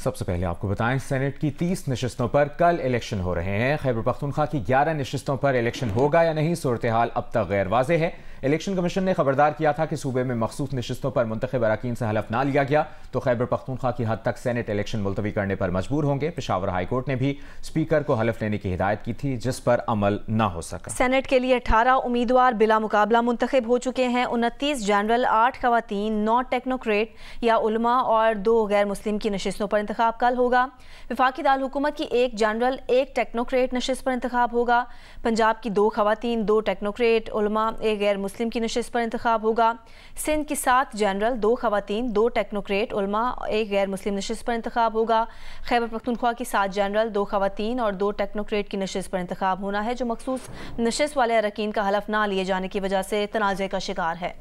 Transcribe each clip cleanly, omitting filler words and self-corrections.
सबसे पहले आपको बताएं, सेनेट की 30 नशिस्तों पर कल इलेक्शन हो रहे हैं। खैबर पख्तूनख्वा की 11 नशिस्तों पर इलेक्शन होगा या नहीं, सूरत हाल अब तक गैर वाज़ेह है। इलेक्शन कमीशन ने खबरदार किया था कि सूबे में मखसूस नशिस्तों पर मुंतखब अरकान से हलफ ना लिया गया तो खैबर पख्तूनख्वा की हद तक सेनेट इलेक्शन मुलतवी करने पर मजबूर होंगे। पेशावर हाई कोर्ट ने भी स्पीकर को हलफ लेने की हिदायत की थी, जिस पर अमल ना हो सका। सेनेट के लिए 18 उम्मीदवार बिला मुकाबला मुंतखब हो चुके हैं। 29 जनरल, 8 खवातीन, 9 टेक्नोक्रेट या उलमा और 2 गैर मुस्लिम की नशिस्तों पर इंतखाब कल होगा। वफाकी दाल हुकूमत की 1 जनरल, 1 टेक्नोक्रेट नशिस्त पर इंतखाब होगा। पंजाब की 2 खवातीन, 2 टेक्नोक्रेट, उलमा, 1 गैर मुस्लिम की नशिस्त पर इंतखाब होगा। सिंध की 7 जनरल, 2 खवातीन, 2 टेक्नोक्रेट, उलमा, 1 गैर मुस्लिम नशिस्त पर इंतखाब होगा। खैबर पख्तूनख्वा की 7 जनरल, 2 खवातीन और 2 टेक्नोक्रेट की नशिस्त पर इंतखाब होना है, जो मखसूस नशिस्त वाले अरकान का हलफ ना लिए जाने की वजह से तनाज़े का शिकार है।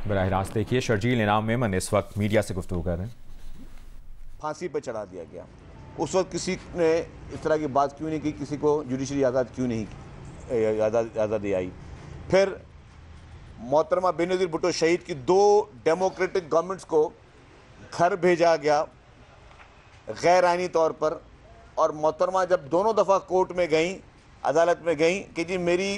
बराह रास्त देखिए, शर्जील इनाम मेमन इस वक्त मीडिया से गुफ्तगू कर रहे हैं। फांसी पर चढ़ा दिया गया, उस वक्त किसी ने इस तरह की बात क्यों नहीं की, किसी को जुडिशरी आज़ाद क्यों नहीं आज़ादी आई। फिर मोहतरमा बेनज़ीर भुट्टो शहीद की 2 डेमोक्रेटिक गवर्नमेंट्स को घर भेजा गया गैर आइनी तौर पर, और मोहतरमा जब दोनों दफ़ा कोर्ट में गई, अदालत में गई कि जी मेरी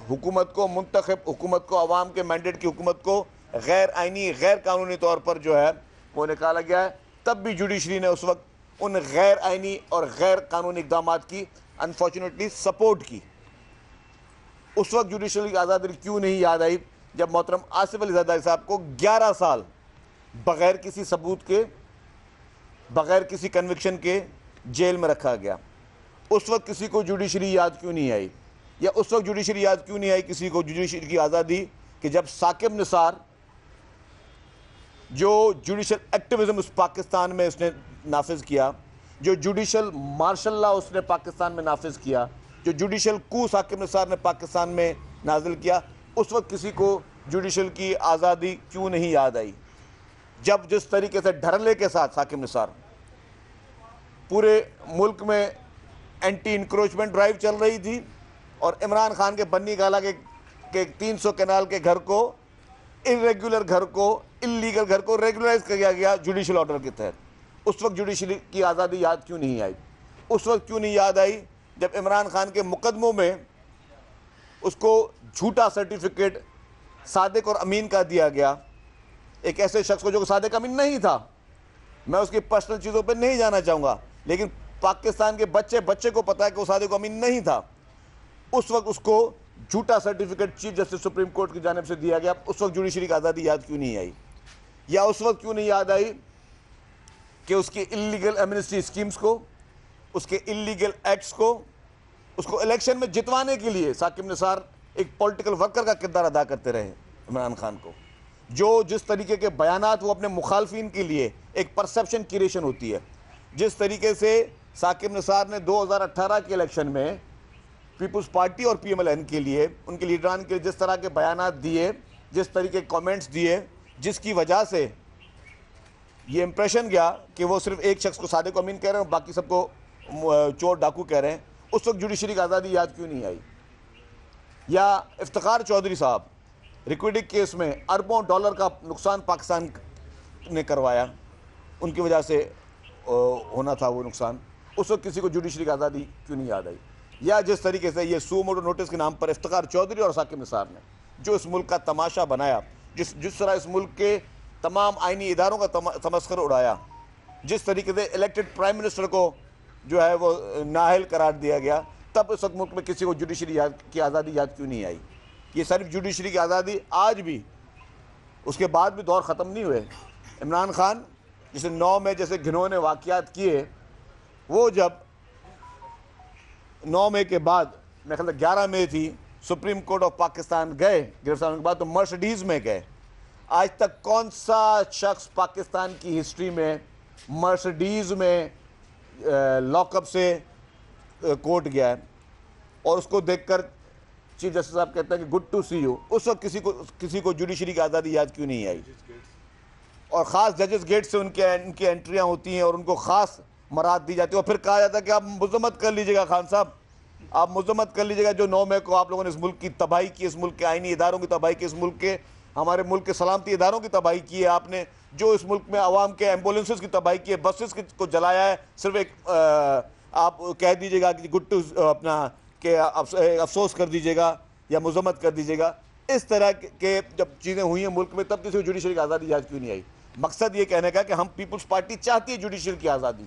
हुकूमत को, मुंतखब हुकूमत को, अवाम के मैंडेट की हुकूमत को गैर आइनी, गैर कानूनी तौर पर जो है वो निकाला गया है, तब भी जुडिशरी ने उस वक्त उन गैर आइनी और गैर कानूनी इक़दाम की अनफॉर्चुनेटली सपोर्ट की। उस वक्त जुडिशरी की आज़ादी क्यों नहीं याद आई जब मोहतरम आसिफ अली ज़रदारी साहब को 11 साल बग़ैर किसी सबूत के, बग़ैर किसी कन्विक्शन के जेल में रखा गया। उस वक्त किसी को जुडिशरी याद क्यों नहीं आई, या उस वक्त जुडिशरी याद क्यों नहीं आई किसी को जुडिशरी की आज़ादी कि जब साकिब निसार जो जुडिशल एक्टिविज़म उस पाकिस्तान में उसने नाफिज किया, जो जुडिशल मार्शल लॉ उसने पाकिस्तान में नाफिज किया, जो जुडिशल कू साकिब निसार ने पाकिस्तान में नाजिल किया, उस वक्त किसी को जुडिशल की आज़ादी क्यों नहीं याद आई। जब जिस तरीके से ढरले के साथ साकिब निसार पूरे मुल्क में एंटी इंक्रोचमेंट ड्राइव चल रही थी और इमरान खान के बन्नी गाला के 300 कनाल के घर को, इरेगुलर घर को, इलीगल घर को रेगुलराइज किया गया जुडिशल ऑर्डर के तहत, उस वक्त जुडिशरी की आज़ादी याद क्यों नहीं आई। उस वक्त क्यों नहीं याद आई जब इमरान खान के मुकदमों में उसको झूठा सर्टिफिकेट सादिक और अमीन का दिया गया, एक ऐसे शख्स को जो सादिक अमीन नहीं था। मैं उसकी पर्सनल चीज़ों पर नहीं जाना चाहूँगा, लेकिन पाकिस्तान के बच्चे को पता है कि वो सादिक अमीन नहीं था। उस वक्त उसको झूठा certificate chief justice supreme court की जानिब से दिया गया। उस वक्त जुडिशरी की आज़ादी याद क्यों नहीं आई, या उस वक्त क्यों नहीं याद आई कि उसकी इलीगल एमनेस्टी स्कीम्स को, उसके इलीगल एक्ट्स को, उसको इलेक्शन में जितवाने के लिए साकिब निसार एक पॉलिटिकल वर्कर का किरदार अदा करते रहे। इमरान खान को जो जिस तरीके के बयानात वो अपने मुखालफिन के लिए एक परसेप्शन क्रिएशन होती है, जिस तरीके से साकिब निसार ने 2018 के इलेक्शन में पीपल्स पार्टी और PMLN के लिए, उनके लीडरान के लिए जिस तरह के बयानात दिए, जिस तरीके के कमेंट्स दिए, जिसकी वजह से ये इंप्रेशन गया कि वो सिर्फ एक शख्स को सादिक अमीन कह रहे हैं और बाकी सबको चोर डाकू कह रहे हैं, उस वक्त जुडिशरी की आज़ादी याद क्यों नहीं आई। या इफ्तिखार चौधरी साहब रिक्विडिक केस में अरबों डॉलर का नुकसान पाकिस्तान ने करवाया, उनकी वजह से होना था वो नुकसान, उस वक्त किसी को जुडिशरी की आज़ादी क्यों नहीं याद आई। या जिस तरीके से ये सू मोटो नोटिस के नाम पर इफ्तिखार चौधरी और साकिब निसार ने जो इस मुल्क का तमाशा बनाया, जिस तरह इस मुल्क के तमाम आइनी इदारों का तमस्खर उड़ाया, जिस तरीके से इलेक्टेड प्राइम मिनिस्टर को जो है वो नाअहल करार दिया गया, तब इस वक्त मुल्क में किसी को जुडिशरी की आज़ादी याद क्यों नहीं आई। ये सिर्फ जुडिशरी की आज़ादी आज भी, उसके बाद भी दौर ख़त्म नहीं हुए। इमरान खान जिसे 9 में जैसे घिनौने वाक़यात किए, वो जब 9 मई के बाद, मेरे ख्याल 11 मई थी, सुप्रीम कोर्ट ऑफ पाकिस्तान गए गिरफ्तार होने के बाद, तो मर्सिडीज़ में गए। आज तक कौन सा शख्स पाकिस्तान की हिस्ट्री में मर्सिडीज़ में लॉकअप से कोर्ट गया है और उसको देखकर चीफ जस्टिस साहब कहते हैं कि गुड टू सी यू। उस वक्त किसी को जुडिशरी की आज़ादी याद क्यों नहीं आई। और ख़ास जजेस गेट से उनकी एंट्रियाँ होती हैं और उनको ख़ास मराद दी जाती है और फिर कहा जाता है कि आप मुज़म्मत कर लीजिएगा खान साहब, आप मुज़म्मत कर लीजिएगा जो 9 मई को आप लोगों ने इस मुल्क की तबाही की, इस मुल्क के आइनी इदारों की तबाही की, इस मुल्क के हमारे मुल्क के सलामती इदारों की तबाही की है आपने, जो इस मुल्क में आवाम के एम्बुलेंसेस की तबाही की है, बसेस को जलाया है। सिर्फ एक आप कह दीजिएगा कि गुड टू अपना के अफसोस कर दीजिएगा या मजम्मत कर दीजिएगा। इस तरह के जब चीज़ें हुई हैं मुल्क में, तब किसी को जुडिशरी की आज़ादी आज क्यों नहीं आई? मकसद ये कहने का कि हम पीपल्स पार्टी चाहती है जुडिशरी की आज़ादी,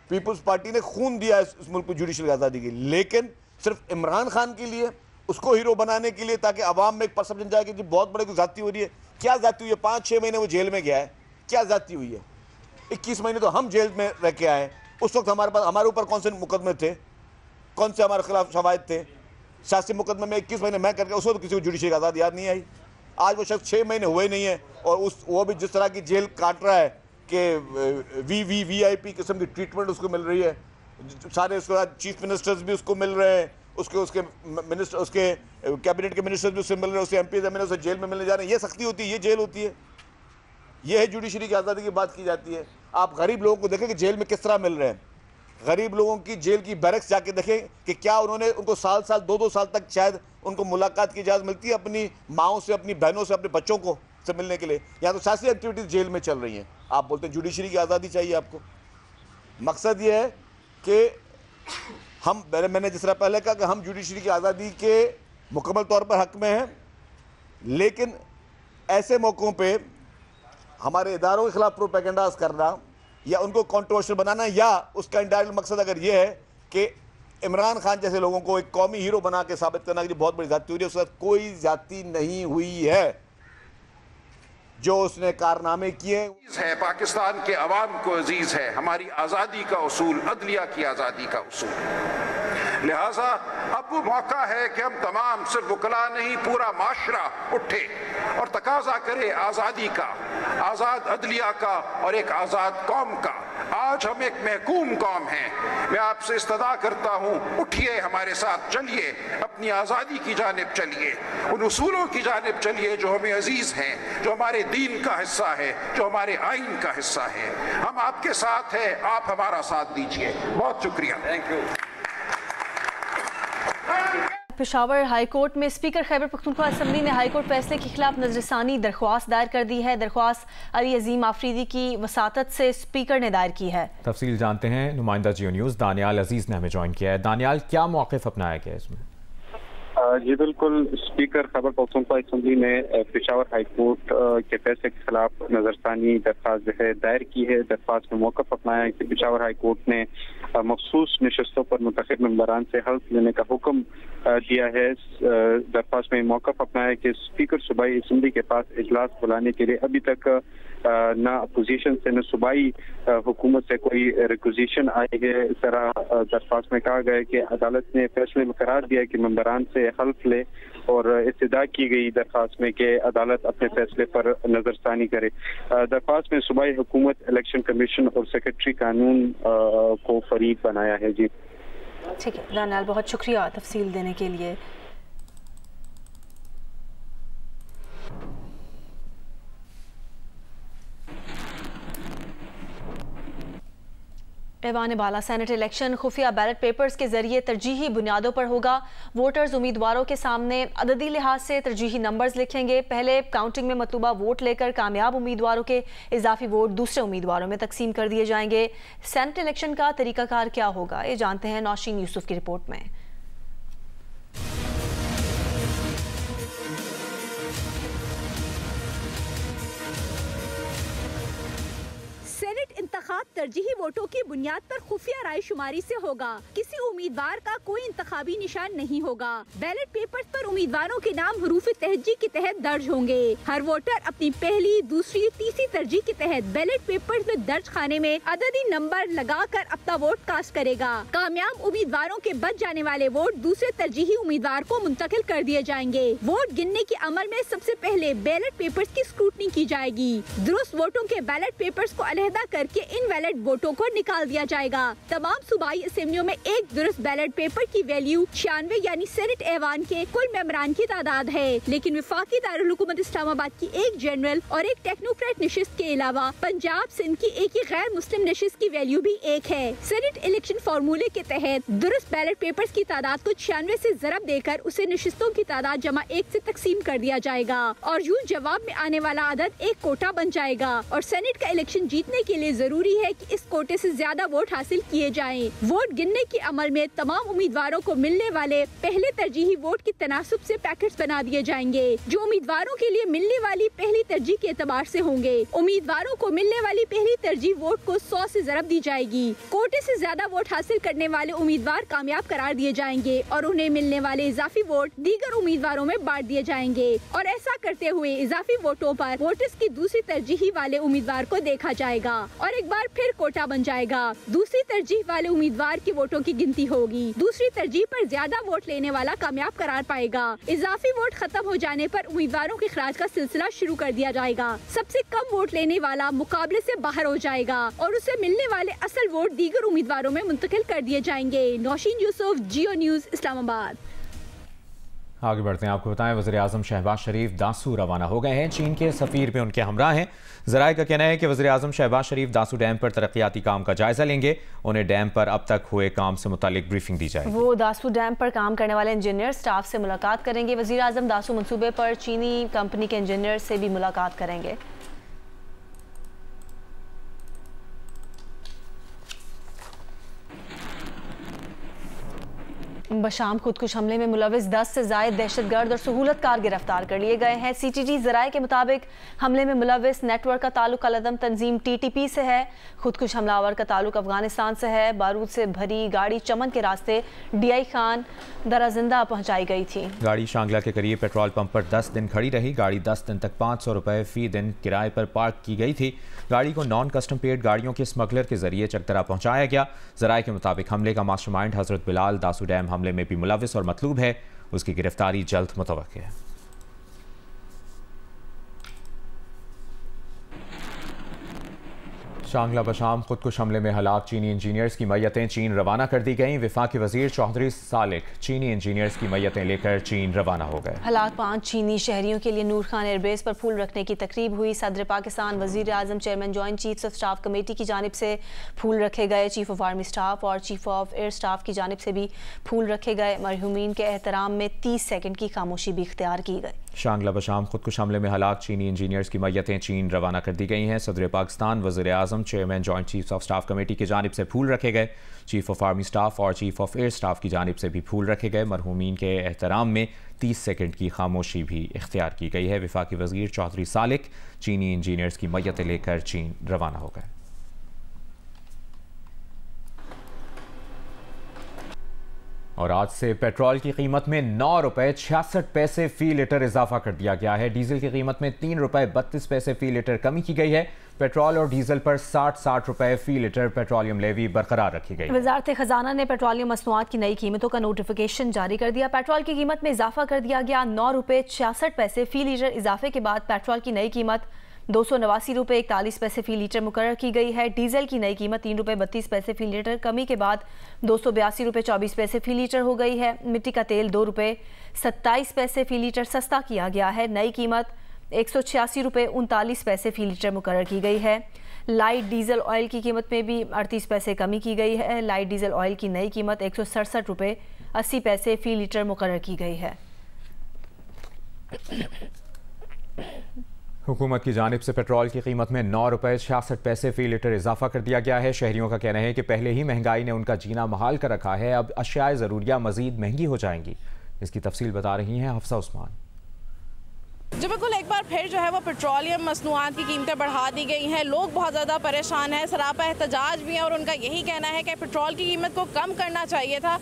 पीपल्स पार्टी ने खून दिया इस मुल्क को जुडिशरी की आज़ादी की, लेकिन सिर्फ इमरान खान के लिए, उसको हीरो बनाने के लिए, ताकि आवाम में एक परसेप्शन जाए कि जी बहुत बड़े को ज़्यादती हो रही है। क्या ज़्यादती हुई है? 5-6 महीने वो जेल में गया है, क्या ज़्यादती हुई है? 21 महीने तो हम जेल में रह के आए। उस वक्त हमारे ऊपर कौन से मुकदमे थे, कौन से हमारे खिलाफ शवाहिद थे? सियासी मुकदमे में 21 महीने मैं करके, उस वक्त किसी को जुडिशरी की आज़ादी याद नहीं आई। आज वो शख्स 6 महीने हुए नहीं है और वो भी जिस तरह की जेल काट रहा है कि VIP किस्म की ट्रीटमेंट उसको मिल रही है। सारे उसके बाद चीफ मिनिस्टर्स भी उसको मिल रहे हैं, उसके मिनिस्टर, उसके कैबिनेट के मिनिस्टर्स भी उससे मिल रहे हैं, उसके MPs MLAs उसे जेल में मिलने जा रहे हैं। ये सख्ती होती है, ये जेल होती है, ये है जुडिशरी की आज़ादी की बात की जाती है। आप गरीब लोगों को देखें कि जेल में किस तरह मिल रहे हैं। गरीब लोगों की जेल की बैरक्स जाके देखें कि क्या उनको साल 2-2 साल तक शायद उनको मुलाकात की इजाज़त मिलती है अपनी माओं से, अपनी बहनों से, अपने बच्चों को से मिलने के लिए। या तो सियासी एक्टिविटीज़ जेल में चल रही हैं, आप बोलते हैं जुडिशरी की आज़ादी चाहिए आपको। मकसद ये है कि मैंने जिस तरह पहले कहा कि हम जुडिशरी की आज़ादी के मुकम्मल तौर पर हक़ में हैं, लेकिन ऐसे मौक़ों पे हमारे इदारों के ख़िलाफ़ प्रोपेगेंडास करना या उनको कंट्रोवर्शियल बनाना, या उसका इंडायरेक्ट मकसद अगर ये है कि इमरान खान जैसे लोगों को एक कौमी हीरो बना के साबित करना कि बहुत बड़ी ज़्यादती हुई है, उसके साथ कोई ज़्यादती नहीं हुई है। जो उसने कारनामे किए है, पाकिस्तान के अवाम को अजीज है हमारी आज़ादी का उसूल, अदलिया की आज़ादी का उसूल। लिहाजा अब वो मौका है कि हम तमाम, सिर्फ वकला नहीं पूरा माशरा उठे और तकाजा करे आज़ादी का, आज़ाद अदलिया का और एक आज़ाद कौम का। आज हम एक महकूम कौम हैं। मैं आपसे इस्तदा करता हूँ, उठिए, हमारे साथ चलिए, अपनी आज़ादी की जानिब चलिए, उन उसूलों की जानिब चलिए जो हमें अजीज़ हैं, जो हमारे दीन का हिस्सा है, जो हमारे आइन का हिस्सा है। हम आपके साथ हैं, आप हमारा साथ दीजिए। बहुत शुक्रिया। Thank you. पेशावर हाईकोर्ट में स्पीकर खैबर पख्तूनख्वा असम्बली ने हाईकोर्ट फैसले के खिलाफ नजरसानी दरख्वास्त दायर कर दी है। दरख्वास्त अली अजीम आफरीदी की वसातत से स्पीकर ने दायर की है। तफसील जानते हैं, नुमाइंदा जियो न्यूज़ दानियाल अजीज ने हमें ज्वाइन किया है। दानियाल, क्या मौक़िफ़ अपनाया गया इसमें? जी बिल्कुल, स्पीकर खैबर पख्तूनख्वा असम्बली ने पेशावर हाईकोर्ट के फैसले के खिलाफ नजरसानी दरख्वास्त जो है दायर की है। दरख्वास्त में मौक़िफ़ अपनाया है कि पेशावर हाईकोर्ट ने मखसूस नशस्तों पर मुंतखब मेंबरान से हल्फ लेने का हुक्म दिया है। दरख्वास्त में मौक़िफ़ अपनाया है कि स्पीकर सूबाई असम्बली के पास इजलास बुलाने के लिए अभी तक ना अपोजिशन से न सूबाई हुकूमत से कोई रिक्वेजिशन आई है। इस तरह दरख्वास्त में कहा गया है कि अदालत ने फैसले में करार दिया कि मेंबरान से हल्फ ले और इस्तदा की गई दरख्वास्त में कि अदालत अपने फैसले पर नजरसानी करे। दरख्वास्त में सूबाई हुकूमत, इलेक्शन कमीशन और सेक्रेटरी कानून को फरीक बनाया है। जी ठीक है दानियाल, बहुत शुक्रिया तफसील देने के लिए। ऐवान बाला सेनेट इलेक्शन खुफिया बैलेट पेपर्स के जरिए तरजीही बुनियादों पर होगा। वोटर्स उम्मीदवारों के सामने अददी लिहाज से तरजीही नंबर्स लिखेंगे। पहले काउंटिंग में मतलूबा वोट लेकर कामयाब उम्मीदवारों के इजाफी वोट दूसरे उम्मीदवारों में तकसीम कर दिए जाएंगे। सेनेट इलेक्शन का तरीकाकार क्या होगा, ये जानते हैं नौशीन यूसुफ की रिपोर्ट में। सेनेट इंतखाब तरजीही वोटों की बुनियाद पर खुफिया राय शुमारी से होगा। किसी उम्मीदवार का कोई इंतखाबी निशान नहीं होगा। बैलेट पेपर्स पर उम्मीदवारों के नाम हरूफ तहज्जी के तहत दर्ज होंगे। हर वोटर अपनी पहली, दूसरी, तीसरी तरजीह के तहत बैलेट पेपर्स में दर्ज खाने में अददी नंबर लगाकर अपना वोट कास्ट करेगा। कामयाब उम्मीदवारों के बच जाने वाले वोट दूसरे तरजीही उम्मीदवार को मुंतकिल कर दिए जाएंगे। वोट गिनने के अमल में सबसे पहले बैलेट पेपर्स की स्क्रूटनी की जाएगी। दुरुस्त वोटों के बैलेट पेपर्स को अलहदा करके इन इनवैलिड वोटों को निकाल दिया जाएगा। तमाम सूबाई असेंबलियों में एक दुरुस्त बैलेट पेपर की वैल्यू 96 यानी सेनेट ऐवान के कुल मेंबरान की तादाद है, लेकिन वफाकी दारुल हुकूमत इस्लामाबाद की एक जनरल और एक टेक्नोक्रेट नशिस्त के अलावा पंजाब सिंध की एक ही गैर मुस्लिम नशिस्त की वैल्यू भी एक है। सेनेट इलेक्शन फार्मूले के तहत दुरुस्त बैलेट पेपर्स की तादाद को 96 से ज़रब देकर उसे नशिस्तों की तादाद जमा 1 से तकसीम कर दिया जाएगा और यूं जवाब में आने वाला अदद एक कोटा बन जाएगा। और सेनेट का इलेक्शन जीतने के लिए जरूरी है कि इस कोटे से ज्यादा वोट हासिल किए जाएं। वोट गिनने के अमल में तमाम उम्मीदवारों को मिलने वाले पहले तरजीही वोट की तनासुब से पैकेट्स बना दिए जाएंगे, जो उम्मीदवारों के लिए मिलने वाली पहली तरजीह के एतबार से होंगे। उम्मीदवारों को मिलने वाली पहली तरजीह वोट को 100 से ज़रब दी जाएगी। कोटे से ज्यादा वोट हासिल करने वाले उम्मीदवार कामयाब करार दिए जाएंगे और उन्हें मिलने वाले इजाफी वोट दीगर उम्मीदवारों में बांट दिए जाएंगे और ऐसा करते हुए इजाफी वोटों पर वोटर्स की दूसरी तरजीही वाले उम्मीदवार को देखा जाएगा और एक बार फिर कोटा बन जाएगा। दूसरी तरजीह वाले उम्मीदवार की वोटों की गिनती होगी। दूसरी तरजीह पर ज्यादा वोट लेने वाला कामयाब करार पाएगा। इजाफी वोट खत्म हो जाने पर उम्मीदवारों के खराज का सिलसिला शुरू कर दिया जाएगा। सबसे कम वोट लेने वाला मुकाबले से बाहर हो जाएगा और उसे मिलने वाले असल वोट दीगर उम्मीदवारों में मुंतकिल कर दिए जाएंगे। नौशीन यूसुफ, जियो न्यूज़, इस्लामाबाद। आगे बढ़ते हैं, आपको बताएं वज़ीर आज़म शहबाज शरीफ दासू रवाना हो गए हैं। चीन के सफ़ीर भी उनके हमरा हैं। ज़राए का कहना है कि वज़ीर आज़म शहबाज शरीफ दासू डैम पर तरक्याती काम का जायजा लेंगे। उन्हें डैम पर अब तक हुए काम से मुतालिक ब्रीफिंग दी जाएगी। वो दासू डैम पर काम करने वाले इंजीनियर स्टाफ से मुलाकात करेंगे। वज़ीर आज़म दासू मंसूबे पर चीनी कंपनी के इंजीनियर से भी मुलाकात करेंगे। बशाम खुदकुश हमले में मुलविस 10 से ज़ायद दहशतगर्द और सहूलतकार गिरफ्तार कर लिए गए हैं। CTG ज़राए के मुताबिक हमले में मुलविस नेटवर्क का ताल्लुक अलअदम तंजीम TTP से है। खुदकुश हमलावर का ताल्लुक अफगानिस्तान से है। बारूद से भरी गाड़ी चमन के रास्ते DI खान दराजिंदा पहुँचाई गई थी। गाड़ी शांगला के करीब पेट्रोल पंप पर 10 दिन खड़ी रही। गाड़ी 10 दिन तक 500 रुपये फ़ी दिन किराए पर पार्क की गई थी। गाड़ी को नॉन कस्टम पेड गाड़ियों के स्मगलर के जरिए चकदरा पहुँचाया गया। ज़राए के मुताबिक हमले का मास्टरमाइंड हज़रत बिलाल दासू डैम हमले में भी मुलविस और मतलूब है। उसकी गिरफ्तारी जल्द मुतवक्किल है। शांगला बशाम खुदकुश हमले में हलाक चीनी इंजीनियर्स की मैयतें चीन रवाना कर दी गईं। वफाकी वजीर चौधरी सालिक चीनी इंजीनियर्स की मैयतें लेकर चीन रवाना हो गए। हलाक 5 चीनी शहरियों के लिए नूर खान एयरबेस पर फूल रखने की तकरीब हुई। सदर पाकिस्तान, वजीर आजम, chairman joint chiefs of staff committee की जानिब से फूल रखे गए। चीफ ऑफ आर्मी स्टाफ और चीफ ऑफ एयर स्टाफ की जानिब से भी फूल रखे गए। मरहूमीन के एहतराम में 30 सेकंड की खामोशी भी इख्तियार की गई। शांगला बशाम खुदकुश हमले में हलाक चीनी इंजीनियर्स की मैयतें चीन रवाना कर दी गई हैं। सदर पाकिस्तान, वज़ीर आज़म, chairman joint chiefs of staff committee की जानिब से फूल रखे गए। चीफ ऑफ आर्मी स्टाफ और चीफ ऑफ एयर स्टाफ की जानिब से भी फूल रखे गए। मरहूमीन के एहतराम में 30 सेकंड की खामोशी भी इख्तियार की गई है। वफाकी वज़ीर चौधरी सालिक चीनी इंजीनियर्स की मैयतें लेकर चीन रवाना हो गए। और आज से पेट्रोल की कीमत में 9 रुपये 66 पैसे फ़ी लीटर इजाफा कर दिया गया है। डीजल की कीमत में 3 रुपये 32 पैसे फ़ी लीटर कमी की गई है। पेट्रोल और डीजल पर 60 रुपये फ़ी लीटर पेट्रोलियम लेवी बरकरार रखी गई। वजारत खजाना ने पेट्रोलियम मसनूआत की नई कीमतों का नोटिफिकेशन जारी कर दिया। पेट्रोल की कीमत में इजाफा कर दिया गया। 9 रुपये 66 पैसे फ़ी लीटर इजाफे के बाद पेट्रोल की नई कीमत 289 रुपये 41 पैसे फ़ी लीटर मुकर्रर की गई है। डीजल की नई कीमत 3 रुपये 32 पैसे फ़ी लीटर कमी के बाद 282 रुपये 24 पैसे फ़ी लीटर हो गई है। मिट्टी का तेल 2 रुपये 27 पैसे फ़ी लीटर सस्ता किया गया है। नई कीमत 186 रुपये 39 पैसे फ़ी लीटर मुकर्रर की गई है। लाइट डीजल ऑयल की कीमत में भी 38 पैसे कमी की गई है। लाइट डीजल ऑयल की नई कीमत 167 रुपये 80 पैसे फ़ी लीटर मुकर्रर की गई है। हुकूमत की जानिब से पेट्रोल की कीमत में 9 रुपये 66 पैसे फ़ी लीटर इजाफा कर दिया गया है। शहरियों का कहना है कि पहले ही महंगाई ने उनका जीना महाल कर रखा है, अब अशियाए ज़रूरिया मज़ीद महंगी हो जाएंगी। इसकी तफसील बता रही हैं हफ्सा उस्मान। जो बिल्कुल एक बार फिर जो है वो पेट्रोलियम मसनूआत की कीमतें बढ़ा दी गई हैं। लोग बहुत ज़्यादा परेशान हैं, सरापा एहतजाज भी हैं और उनका यही कहना है कि पेट्रोल की कीमत को कम करना चाहिए था।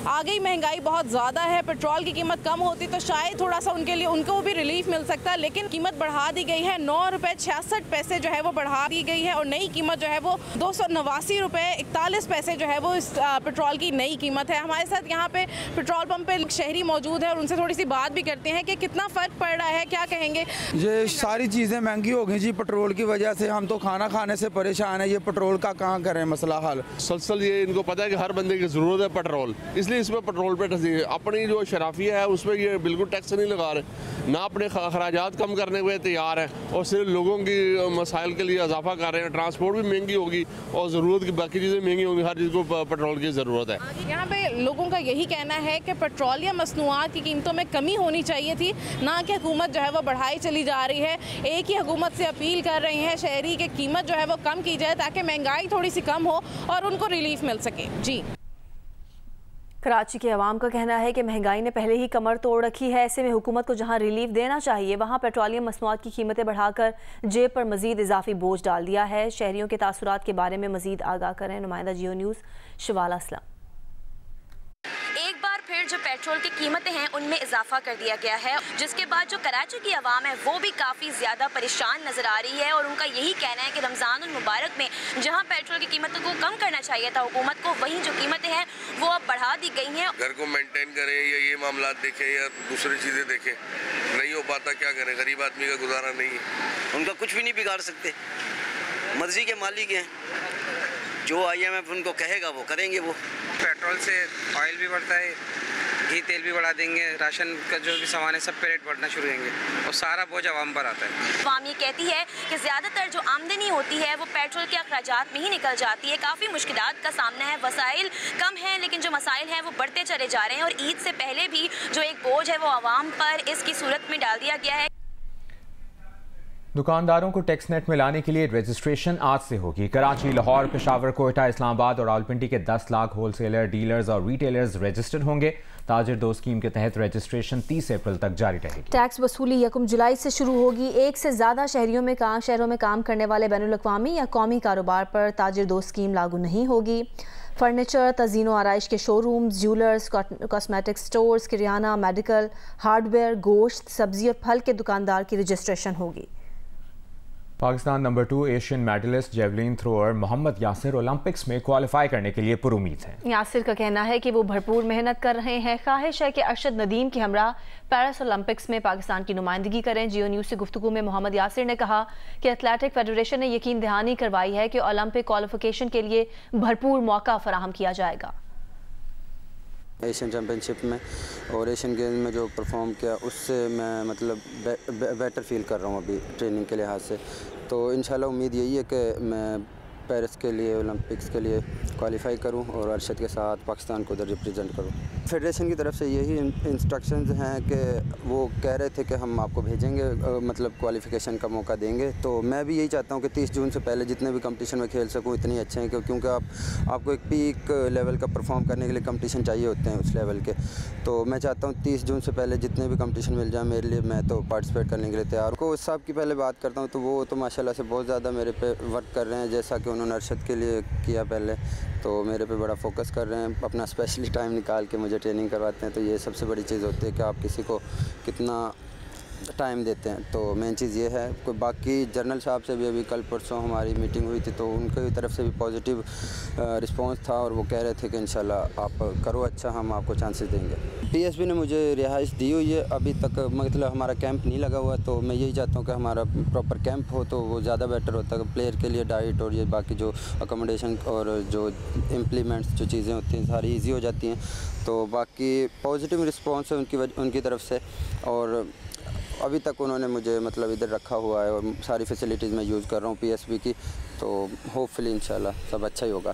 आगे ही महंगाई बहुत ज़्यादा है, पेट्रोल की कीमत कम होती तो शायद थोड़ा सा उनके लिए उनको भी रिलीफ मिल सकता है, लेकिन कीमत बढ़ा दी गई है। 9 रुपये 66 पैसे जो है वो बढ़ा दी गई है और नई कीमत जो है वो 289 रुपये 41 पैसे जो है वो इस पेट्रोल की नई कीमत है। हमारे साथ यहाँ पे पेट्रोल पंप पे शहरी मौजूद है और उनसे थोड़ी सी बात भी करते हैं कि कितना फ़र्क पड़ रहा है, क्या कहेंगे? ये सारी चीज़ें महंगी हो गई जी पेट्रोल की वजह से। हम तो खाना खाने से परेशान है, ये पेट्रोल का कहाँ करें मसला हल। सलसल ये इनको पता है कि हर बंदे की ज़रूरत है पेट्रोल, इसलिए इसमें पेट्रोल पे अपनी जो शराफिया है उस पर ये बिल्कुल टैक्स नहीं लगा रहे, ना अपने खराजात कम करने के तैयार हैं और सिर्फ लोगों की मसाइल के लिए इजाफा कर रहे हैं। ट्रांसपोर्ट भी महंगी होगी और ज़रूरत की बाकी चीज़ें महंगी होंगी, हर चीज़ को पेट्रोल की ज़रूरत है। यहाँ पे लोगों का यही कहना है कि पेट्रोलियम मसनूआत की कीमतों में कमी होनी चाहिए थी, ना कि हुकूमत जो है वो बढ़ाई चली जा रही है। एक ही हुकूमत से अपील कर रही है शहरी की कीमत जो है वो कम की जाए ताकि महंगाई थोड़ी सी कम हो और उनको रिलीफ मिल सके। जी, कराची के अवाम का कहना है कि महंगाई ने पहले ही कमर तोड़ रखी है, ऐसे में हुकूमत को जहां रिलीफ देना चाहिए वहां पेट्रोलियम मसनूआत की कीमतें बढ़ाकर जेब पर मजीद इजाफी बोझ डाल दिया है। शहरियों के तासुरात के बारे में मजीद आगाह करें नुमाइंदा जियो न्यूज़ शवाला असलम। एक बार फिर जो पेट्रोल की कीमतें हैं उनमें इजाफा कर दिया गया है, जिसके बाद जो कराची की आवाम है वो भी काफ़ी ज़्यादा परेशान नज़र आ रही है और उनका यही कहना है कि रमज़ान उल मुबारक में जहां पेट्रोल की कीमतों को कम करना चाहिए था हुकूमत को, वहीं जो कीमतें हैं वो अब बढ़ा दी गई हैं। घर को मेंटेन करें या ये मामला देखें या दूसरी चीज़ें देखें, नहीं हो पाता क्या करें, गरीब आदमी का गुजारा नहीं है। उनका कुछ भी नहीं बिगाड़ सकते, मर्जी के मालिक हैं, जो IMF उनको कहेगा वो करेंगे। वो पेट्रोल से ऑयल भी बढ़ता है, घी तेल भी बढ़ा देंगे, राशन का जो भी सामान है सब पे रेट बढ़ना शुरू होंगे और सारा बोझ आवाम पर आता है। आवाम ये कहती है कि ज़्यादातर जो आमदनी होती है वो पेट्रोल के अखराजात में ही निकल जाती है। काफ़ी मुश्किलात का सामना है, वसाइल कम हैं लेकिन जो मसाइल हैं वो बढ़ते चले जा रहे हैं और ईद से पहले भी जो एक बोझ है वो आवाम पर इसकी सूरत में डाल दिया गया है। दुकानदारों को टैक्स नेट में लाने के लिए रजिस्ट्रेशन आज से होगी। कराची, लाहौर, पेशावर, कोयटा, इस्लामाबाद और रावलपिंडी के 10 लाख होलसेलर, डीलर्स और रिटेलर्स रजिस्टर्ड होंगे। ताजिर दो स्कीम के तहत रजिस्ट्रेशन 30 अप्रैल तक जारी रहेगी। टैक्स वसूली 1 जुलाई से शुरू होगी। एक से ज़्यादा शहरों में काम करने वाले बैनुल-अक़वामी या कौमी कारोबार पर ताजिर दो स्कीम लागू नहीं होगी। फर्नीचर, तज़ीनो आराइश के शोरूम्स, ज्वेलर्स, कॉस्मेटिक स्टोर्स, किरियाना, मेडिकल, हार्डवेयर, गोश्त, सब्जी और फल के दुकानदार की रजिस्ट्रेशन होगी। Pakistan number 2 Asian medallist javelin thrower Mohammad Yasir Olympics में क्वालिफाई करने के लिए पुरुमीद हैं। यासिर का कहना है कि वो भरपूर मेहनत कर रहे हैं। ख्वाहिश है कि अरशद नदीम के हमरा पेरिस ओलंपिक्स में पाकिस्तान की नुमाइंदगी करें। जियो न्यूज़ से गुफ्तगू में मोहम्मद यासिर ने कहा कि एथलेटिक फेडरेशन ने यकीन दहानी करवाई है कि ओलंपिक क्वालिफिकेशन के लिए भरपूर मौका फराहम किया जाएगा। एशियन चैम्पियनशिप में और एशियन गेम में जो परफॉर्म किया उससे मैं मतलब बेटर फील कर रहा हूँ अभी ट्रेनिंग के लिहाज से। तो इंशाल्लाह उम्मीद यही है कि मैं पेरिस के लिए ओलंपिक्स के लिए क्वालिफाई करूं और अरशद के साथ पाकिस्तान को उधर रिप्रेजेंट करूं। फेडरेशन की तरफ से यही इंस्ट्रक्शंस हैं कि वो कह रहे थे कि हम आपको भेजेंगे, मतलब क्वालिफिकेशन का मौका देंगे। तो मैं भी यही चाहता हूं कि 30 जून से पहले जितने भी कंपटीशन में खेल सकूं इतने ही अच्छे हैं, क्योंकि आपको एक पीक लेवल का परफॉर्म करने के लिए कंपटीशन चाहिए होते हैं उस लेवल के। तो मैं चाहता हूँ 30 जून से पहले जितने भी कंपटीशन मिल जाए मेरे लिए, मैं तो पार्टिसिपेट करने के लिए तैयार हूँ। कोच साहब की पहले बात करता हूँ तो वो तो माशाल्लाह से बहुत ज़्यादा मेरे पे वर्क कर रहे हैं, जैसा कि उन्होंने अरशद के लिए किया पहले, तो मेरे पे बड़ा फोकस कर रहे हैं। अपना स्पेशली टाइम निकाल के मुझे ट्रेनिंग करवाते हैं। तो ये सबसे बड़ी चीज़ होती है कि आप किसी को कितना टाइम देते हैं। तो मेन चीज़ ये है। कोई बाकी जर्नल साहब से भी अभी कल परसों हमारी मीटिंग हुई थी, तो उनकी तरफ से भी पॉजिटिव रिस्पांस था और वो कह रहे थे कि इंशाल्लाह आप करो अच्छा, हम आपको चांसेस देंगे। PSB ने मुझे रिहाइश दी हुई है, अभी तक मतलब हमारा कैंप नहीं लगा हुआ। तो मैं यही चाहता हूँ कि हमारा प्रॉपर कैंप हो तो वो ज़्यादा बेटर होता है। प्लेयर के लिए डाइट और ये बाकी जो अकोमोडेशन और जो इम्प्लीमेंट्स जो चीज़ें होती हैं सारी ईजी हो जाती हैं। तो बाकी पॉजिटिव रिस्पॉन्स है उनकी तरफ से, और अभी तक उन्होंने मुझे मतलब इधर रखा हुआ है और सारी फैसिलिटीज़ मैं यूज़ कर रहा हूँ PSB की। तो होपफुली इंशाल्लाह सब अच्छा ही होगा।